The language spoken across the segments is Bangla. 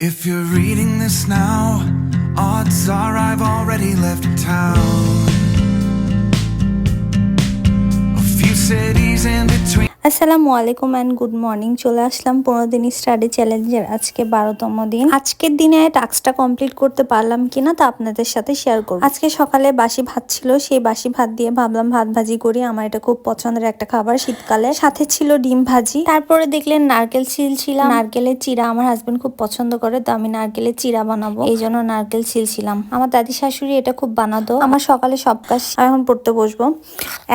If you're reading this now, odds are I've already left town. A few cities in between. আসসালামু আলাইকুম এন্ড গুড মর্নিং। চলে আসলাম 15 দিন স্টাডি চ্যালেঞ্জের আজকে 12তম দিন। আজকের দিনে টাস্কটা কমপ্লিট করতে পারলাম কিনা তা আপনাদের সাথে শেয়ার করব। আজকে সকালে বাসি ভাত ছিল, সেই বাসি ভাত দিয়ে ভাবলাম ভাত ভাজি করি। আমার এটা খুব পছন্দের একটা খাবার শীতকালে। সাথে ছিল ডিম ভাজি। তারপরে দেখলেন নারকেল ছিলছিলাম। নারকেলের চিড়া আমার হাজবেন্ড খুব পছন্দ করে, তো আমি নারকেলের চিড়া বানাবো, এই জন্য নারকেল ছিলছিলাম। আমার দাদি শাশুড়ি এটা খুব বানাতো। আমার সকালে সব কাজ এখন পড়তে বসবো।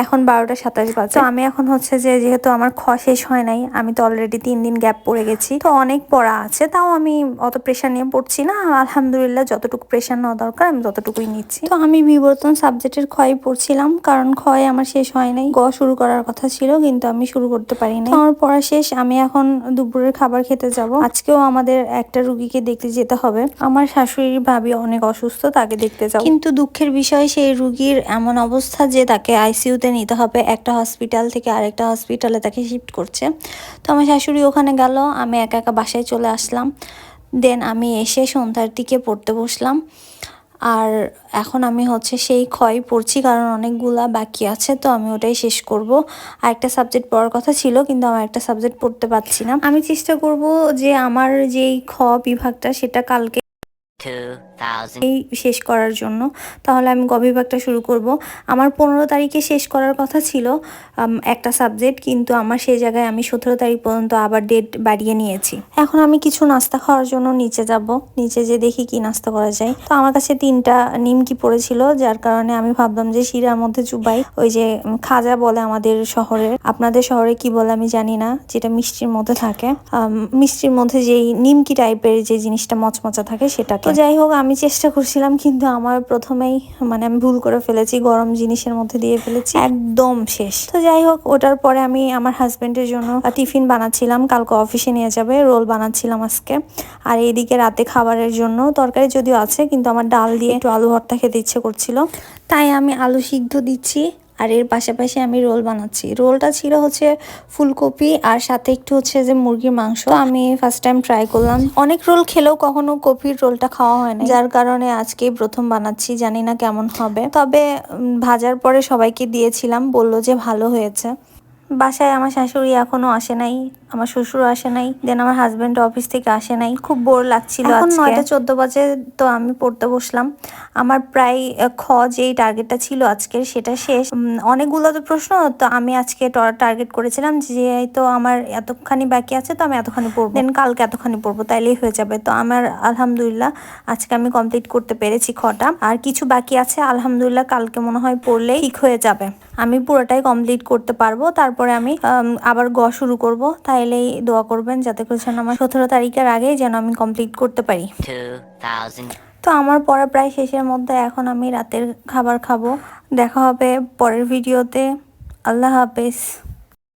এখন 12টা 27 বাজে। তো আমি এখন হচ্ছে যে যেহেতু আমার শেষ হয় নাই, আমি তো অলরেডি 3 দিন গ্যাপ পড়ে গেছি, তো অনেক পড়া আছে, তাও আমি অত প্রেশার নিয়ে পড়ছি না। আলহামদুলিল্লাহ যতটুকু প্রেশার নেওয়া দরকার আমি ততটুকুই নিচ্ছি। তো আমি বিবর্তন সাবজেক্টের ক্ষয় পড়ছিলাম, কারণ ক্ষয় আমার শেষ হয় নাই। শুরু করার কথা ছিল কিন্তু আমি শুরু করতে পারি নাই। আমার পড়া শেষ, আমি এখন দুপুরের খাবার খেতে যাব। আজকেও আমাদের একটা রুগীকে দেখতে যেতে হবে। আমার শাশুড়ির ভাবি অনেক অসুস্থ, তাকে দেখতে যাব। কিন্তু দুঃখের বিষয় সেই রুগীর এমন অবস্থা যে তাকে আইসিইউতে নিতে হবে। একটা হসপিটাল থেকে আরেকটা হসপিটালে তাকে শিফট করছে। তো আমার শাশুড়ি ওখানে গেল, আমি একা একা বাসায় চলে আসলাম। দেন আমি এসে সন্ধ্যার দিকে পড়তে বসলাম। আর এখন আমি হচ্ছে সেই ক্ষয় পড়ছি, কারণ অনেকগুলা বাকি আছে, তো আমি ওটাই শেষ করব। আর একটা সাবজেক্ট পড়ার কথা ছিল কিন্তু আমার একটা সাবজেক্ট পড়তে পারছি না। আমি চেষ্টা করব যে আমার যেই বিভাগটা সেটা কালকে এই শেষ করার জন্য, তাহলে আমি বিভাগটা শুরু করব। আমার 15 তারিখে শেষ করার কথা ছিল একটা সাবজেক্ট, কিন্তু আমার সেই জায়গায় আমি 17 তারিখ পর্যন্ত আবার ডেট বাড়িয়ে নিয়েছি। এখন আমি কিছু নাস্তা খাওয়ার জন্য নিচে যাব, নিচে যে দেখি কি নাস্তা করা যায়। তো আমার কাছে 3টা নিমকি পড়েছিল, যার কারণে আমি ভাবলাম যে শিরার মধ্যে চুবাই। ওই যে খাজা বলে আমাদের শহরে, আপনাদের শহরে কি বলে আমি জানি না, যেটা মিষ্টির মধ্যে থাকে, মিষ্টির মধ্যে যেই নিমকি টাইপের যে জিনিসটা মচমচা থাকে সেটাকে। তো যাই হোক, আমি চেষ্টা করছিলাম কিন্তু আমার প্রথমেই আমি ভুল করে ফেলেছি, গরম জিনিসের মধ্যে দিয়ে ফেলেছি, একদম শেষ। তো যাই হোক, ওটার পরে আমি আমার হাজবেন্ডের জন্য টিফিন বানাচ্ছিলাম, কালকে অফিসে নিয়ে যাবে, রোল বানাচ্ছিলাম আজকে। আর এইদিকে রাতে খাবারের জন্য তরকারি যদিও আছে, কিন্তু আমার ডাল দিয়ে একটু আলু ভর্তা খেতে ইচ্ছে করছিল, তাই আমি আলু সিদ্ধ দিচ্ছি। আর এর পাশাপাশি আমি রোল বানাচ্ছি। রোলটা ছিল হচ্ছে ফুলকপি আর সাথে একটু হচ্ছে যে মুরগির মাংস। আমি ফার্স্ট টাইম ট্রাই করলাম। অনেক রোল খেলেও কখনো কপির রোলটা খাওয়া হয় না, যার কারণে আজকেই প্রথম বানাচ্ছি। জানি না কেমন হবে, তবে ভাজার পরে সবাইকে দিয়েছিলাম, বললো যে ভালো হয়েছে। বাসায় আমার শাশুড়ি এখনো আসে নাই, আমার শ্বশুরও আসে নাই, দেন আমার হাজবেন্ড অফিস থেকে আসে নাই। খুব বোর লাগছিল। এখন 9টা 14 বাজে, তো আমি পড়তে বসলাম। আমার প্রায় যেই টার্গেটটা ছিল আজকের সেটা শেষ। অনেকগুলো তো প্রশ্ন, তো আমি আজকে টার্গেট করেছিলাম যে তো আমার এতখানি বাকি আছে, তো আমি এতখানি পড়বো, দেন কালকে এতখানি পড়বো, তাইলেই হয়ে যাবে। তো আমার আলহামদুলিল্লাহ আজকে আমি কমপ্লিট করতে পেরেছি খটা। আর কিছু বাকি আছে, আলহামদুলিল্লাহ কালকে মনে হয় পড়লেই ঠিক হয়ে যাবে। আমি পুরোটাই কমপ্লিট করতে পারবো, তারপরে আমি আবার শুরু করব। তাইলেই দোয়া করবেন যাতে করে যেন আমার 17 তারিখের আগে যেন আমি কমপ্লিট করতে পারি। তো আমার পড়া প্রায় শেষের মধ্যে, এখন আমি রাতের খাবার খাবো। দেখা হবে পরের ভিডিওতে। আল্লাহ হাফেজ।